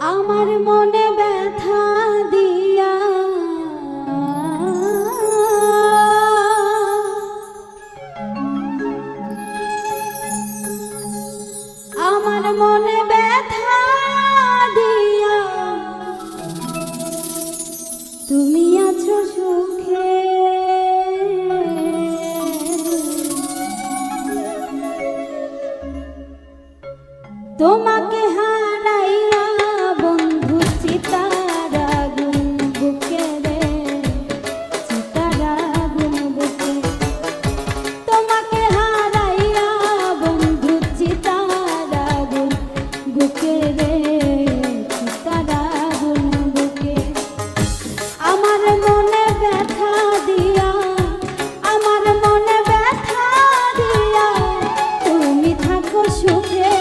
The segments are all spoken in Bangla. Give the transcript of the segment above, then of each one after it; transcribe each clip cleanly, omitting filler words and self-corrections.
আমার মনে ব্যথা দিয়া আমার মনে ব্যথা দিয়া তুমি আছো সুখে তোমাকে হারাইয়া বন্ধু চিতার আগুন বুকে রে চিতার আগুন বুকে তোমাকে হারাইয়া বন্ধু চিতার আগুন বুকে রে চিতার আগুন বুকে আমার মনে ব্যথা দিয়া আমার মনে ব্যথা দিয়া তুমি থাকো সুখে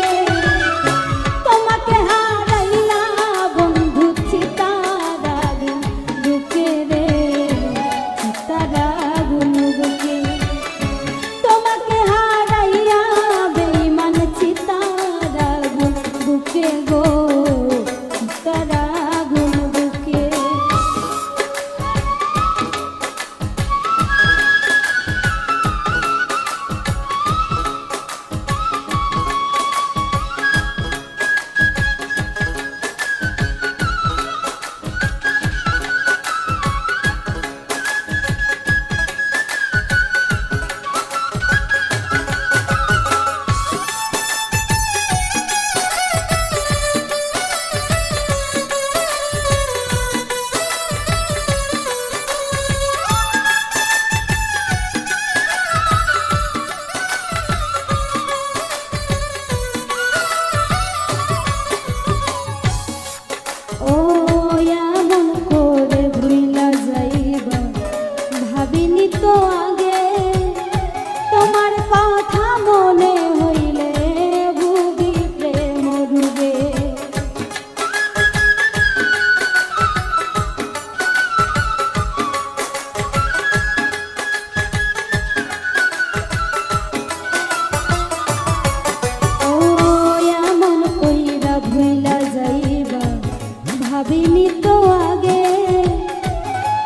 ভাবিনি তো আগে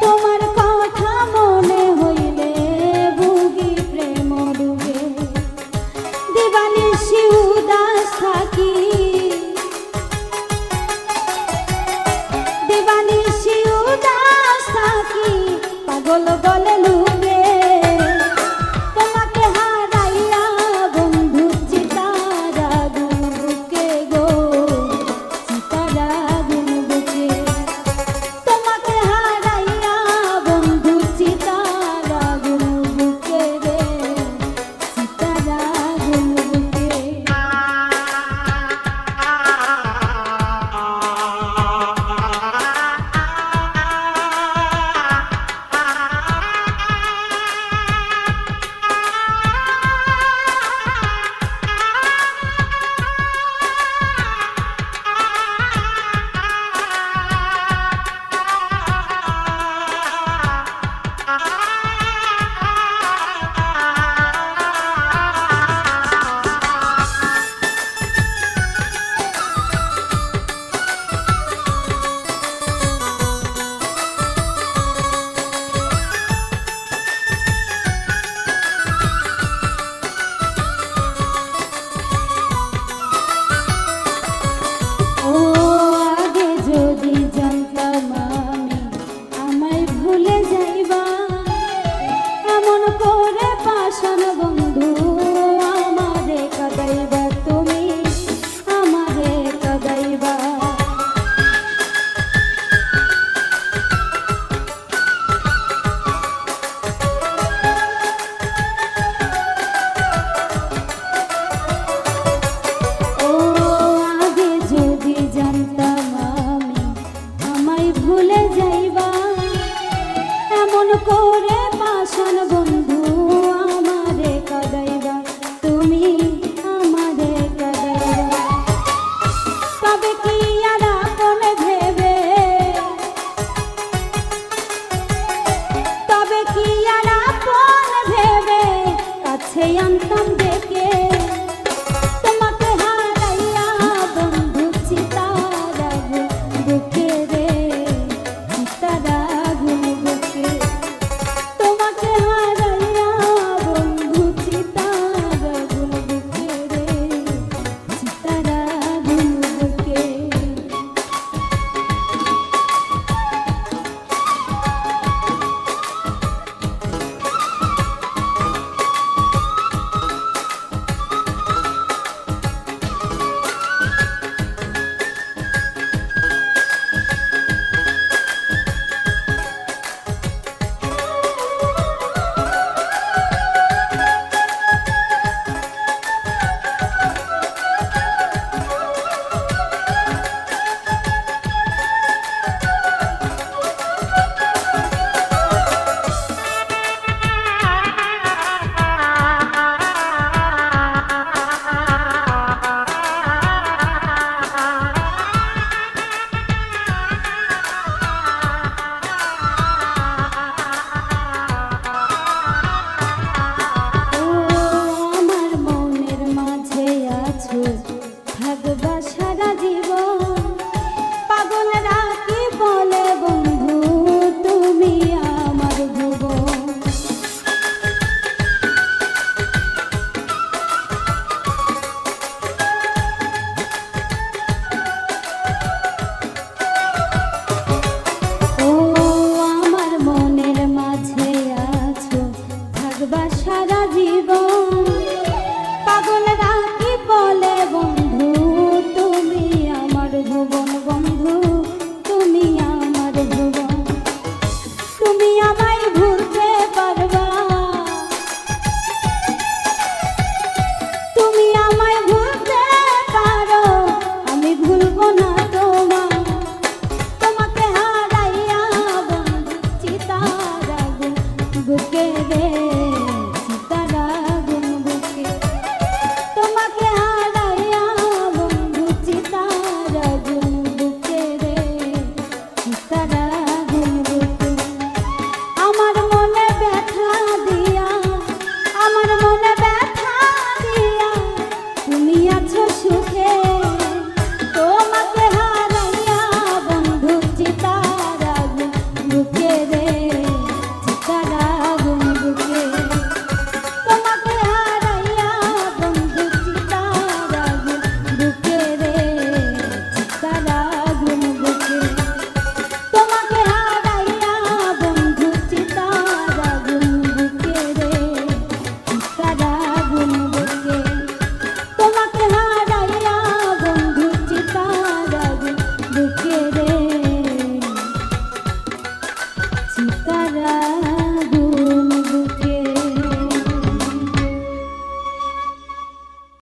তোমার কথা মনে হইলে বুগি প্রেম ডুবে দিবানিশি উদাস থাকি দিবানিশি উদাস থাকি পাগল গলে লুকে তোমাকে হারাইয়া বন্ধু চিতার আগুন বুকে গো চিতার আগুন বুকে তোমাকে হারাইয়া বন্ধু চিতার আগুন বুকে রে চিতার আগুন বুকে করে পাশান বন্ধু আমারে কাদাইবা তুমি আমারে কাদাইবা তবে কি আর আপন ভেবে তবে কি আর আপন ভেবে কাছে আনতাম ডেকে তোমাকে হারাইয়া বন্ধু চিতার বন্ধু তুমি আমার ভুবন। তুমি আমায় ভুলতে পারবা, তুমি আমায় ভুলতে পারো, আমি ভুলবো না তোমায়। তোমাকে হারাইয়া বন্ধু চিতার আগুন বুকে রে, চিতার আগুন বুকে। তোমাকে হারাইয়া বন্ধু চিতার আগুন বুকে রে, চিতার আগুন বুকে। আমার মনে ব্যথা দিয়া, আমার মনে ব্যথা দিয়া তুমি আছো সুখে। তোমাকে হারাইয়া বন্ধু চিতার আগুন বুকে রে, চিতার আগুন বুকে। তোমাকে হারাইয়া বন্ধু চিতার আগুন বুকে রে, চিতার আগুন বুকে। তোমাকে হারাইয়া বন্ধু চিতার আগুন বুকে রে, চিতার আগুন বুকে। তোমাকে হারাইয়া বন্ধু চিতার আগুন বুকে রে,